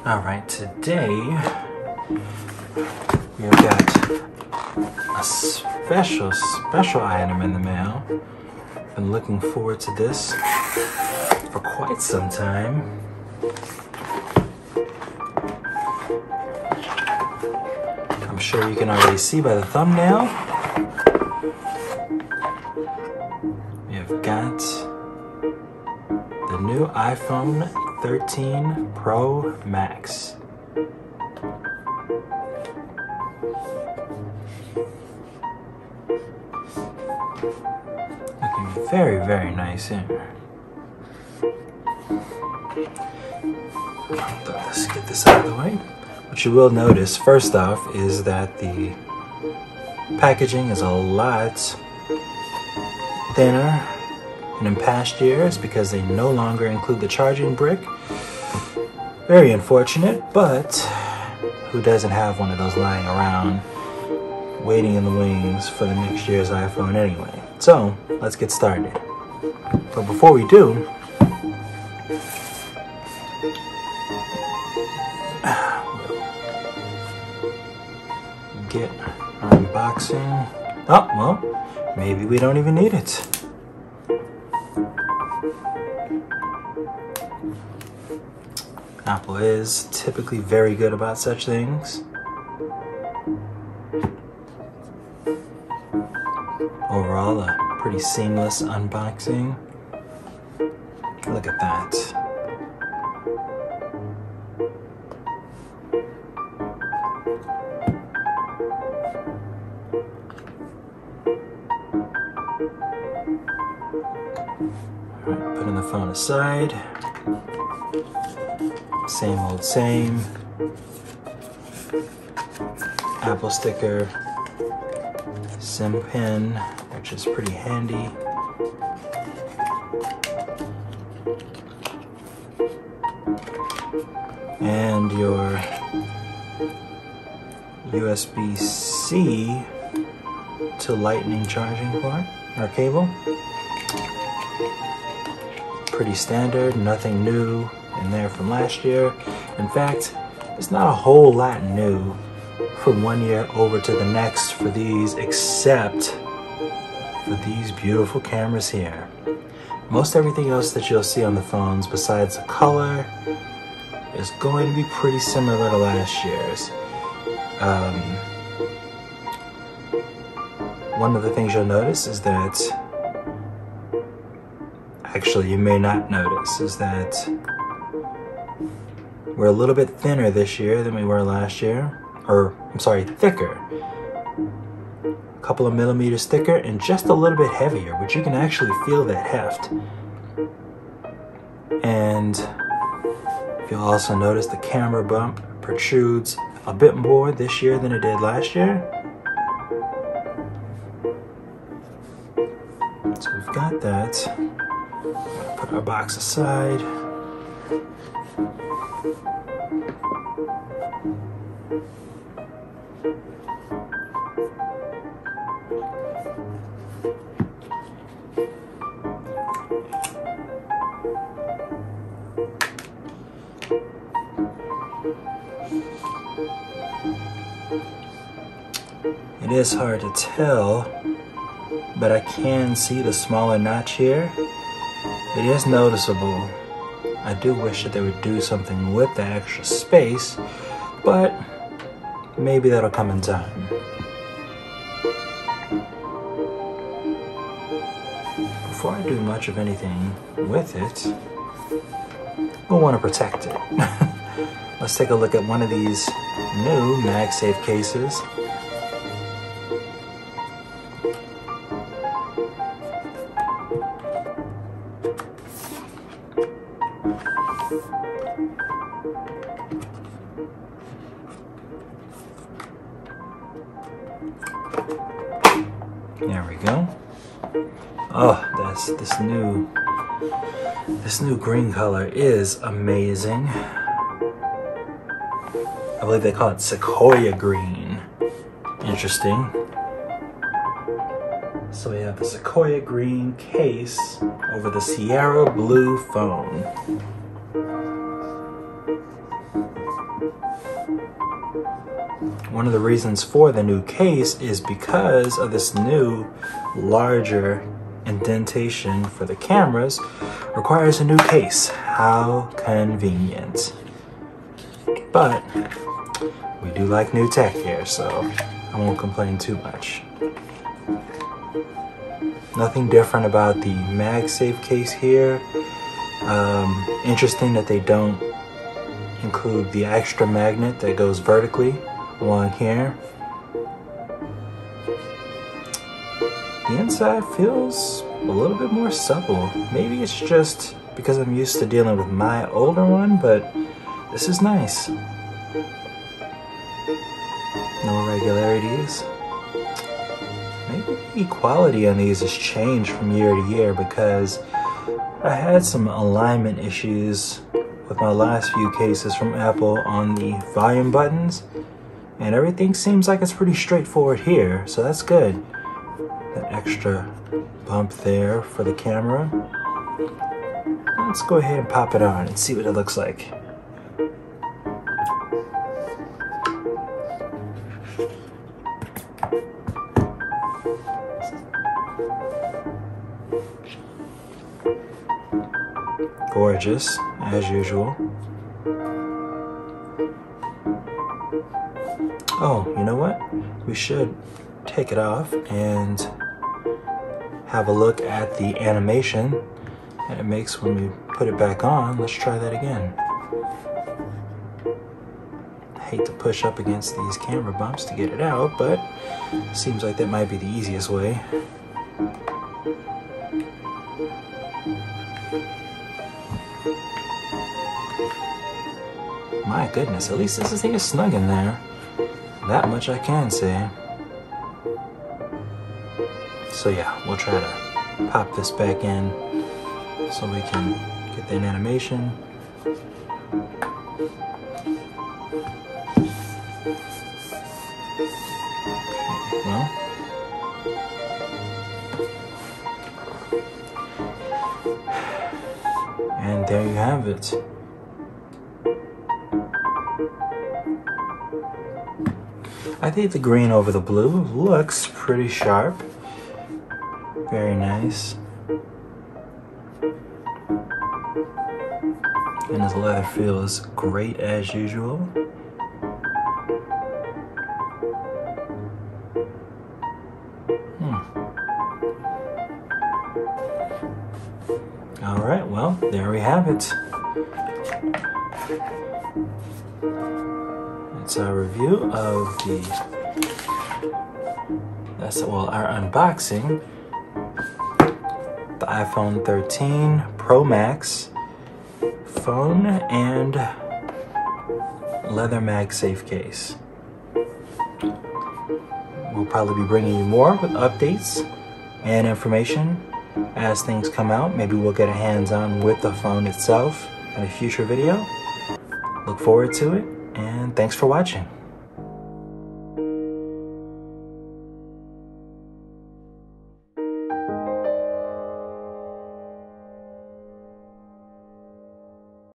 Alright, today we've got a special item in the mail. Been looking forward to this for quite some time. I'm sure you can already see by the thumbnail. We've got the new iPhone 13 Pro Max. Looking very, very nice here. Let's get this out of the way. What you will notice, first off, is that the packaging is a lot thinner than in past years because they no longer include the charging brick. Very unfortunate, but who doesn't have one of those lying around waiting in the wings for the next year's iPhone anyway? So let's get started. But before we do, get our unboxing. Oh, well, maybe we don't even need it. Apple is typically very good about such things. Overall, a pretty seamless unboxing. Look at that. Alright, putting the phone aside. Same old same. Apple sticker, SIM pin, which is pretty handy. And your USB-C to Lightning charging port or cable. Pretty standard, nothing new in there from last year. In fact, it's not a whole lot new from one year over to the next for these, except for these beautiful cameras here. Most everything else that you'll see on the phones besides the color is going to be pretty similar to last year's. One of the things you'll notice is that, actually you may not notice, is that we're a little bit thinner this year than we were last year. Or, I'm sorry, thicker. A couple of millimeters thicker and just a little bit heavier, but you can actually feel that heft. And you'll also notice the camera bump protrudes a bit more this year than it did last year. So we've got that. Put our box aside. It is hard to tell, but I can see the smaller notch here. It is noticeable. I do wish that they would do something with the extra space, but maybe that'll come in time. Before I do much of anything with it, we'll want to protect it. Let's take a look at one of these new MagSafe cases. There we go. Oh, this new green color is amazing. I believe they call it Sequoia green. Interesting. So we have the Sequoia green case over the Sierra blue phone. One of the reasons for the new case is because of this new larger indentation for the cameras requires a new case. How convenient. But we do like new tech here, so I won't complain too much. Nothing different about the MagSafe case here. Interesting that they don't include the extra magnet that goes vertically along here. The inside feels a little bit more supple. Maybe it's just because I'm used to dealing with my older one, but this is nice. No irregularities. Maybe the quality on these has changed from year to year because I had some alignment issues with my last few cases from Apple on the volume buttons, and everything seems like it's pretty straightforward here, so that's good. That extra bump there for the camera. Let's go ahead and pop it on and see what it looks like. Gorgeous, as usual. Oh, you know what? We should take it off and have a look at the animation that it makes when we put it back on. Let's try that again. I hate to push up against these camera bumps to get it out, but it seems like that might be the easiest way. My goodness, at least this thing is snug in there. That much I can say. So yeah, we'll try to pop this back in so we can get that animation. Well, and there you have it. I think the green over the blue looks pretty sharp. Very nice. And his leather feels great as usual. All right, well, there we have it. That's our review of our unboxing. The iPhone 13 Pro Max phone and leather MagSafe case. We'll probably be bringing you more with updates and information as things come out. Maybe we'll get a hands-on with the phone itself in a future video. Look forward to it, and thanks for watching.